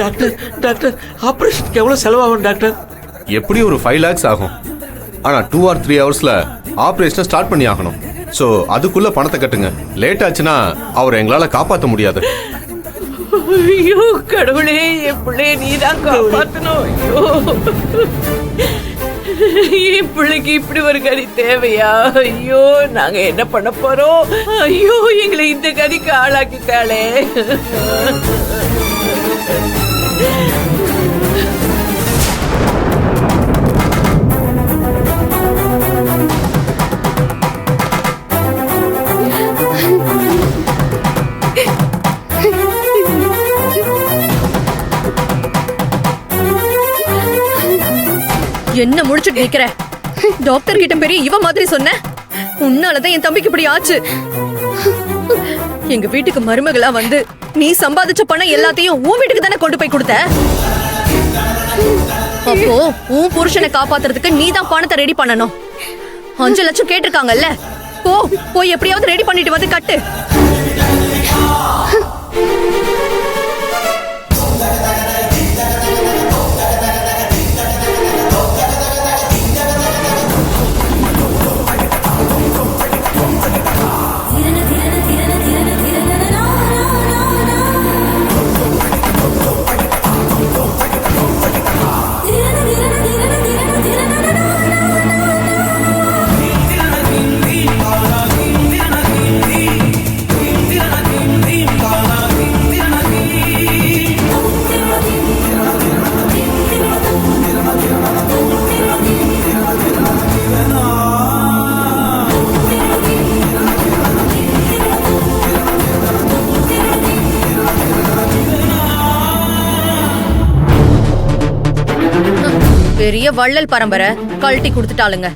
Doctor doctor ஆபரேஷனுக்கு எவ்வளவு செலவாகும் doctor? எப்படி ஒரு 5 lakhs ஆகும். ஆனா 2 or 3 ஹவர்ஸ்ல ஆபரேஷனை ஸ்டார்ட் பண்ணி ஆகணும். சோ அதுக்குள்ள பணத்தை கட்டுங்க. லேட் ஆச்சுன்னா அவரை எங்களால காப்பாற்ற முடியாது. ஐயோ கடவுளே, என் பிள்ளைய நீதான் காப்பாத்தணும். ஐயோ, என் பிள்ளைக்கு இப்படி ஒரு கதி தேவையா? ஐயோ, நாங்க என்ன பண்ண போறோம்? ஐயோ, எங்களை இந்த கதிக்கு ஆளாக்கிட்டாளே. என்ன முடிச்சுட்டு நிக்கிற? டாக்டர் கிட்ட பெரிய இவ மாதிரி சொன்ன. உன்னாலதான் என் தம்பிக்கு இப்படி ஆச்சு. எங்க வீட்டுக்கு மருமகளா வந்து நீ சம்பாதிச்ச பணம் எல்லாத்தையும் உன் வீட்டுக்கு தானே கொண்டு போய் கொடுத்த. அப்போ உன் புருஷனை காப்பாத்துறதுக்கு நீ தான் பணத்தை ரெடி பண்ணணும். 5 லட்சம் கேட்டிருக்காங்கல்ல, போய் எப்படியாவது ரெடி பண்ணிட்டு வந்து கட்டு. பெரிய வள்ளல் பரம்பரை கழட்டி கொடுத்துட்டாளுங்க.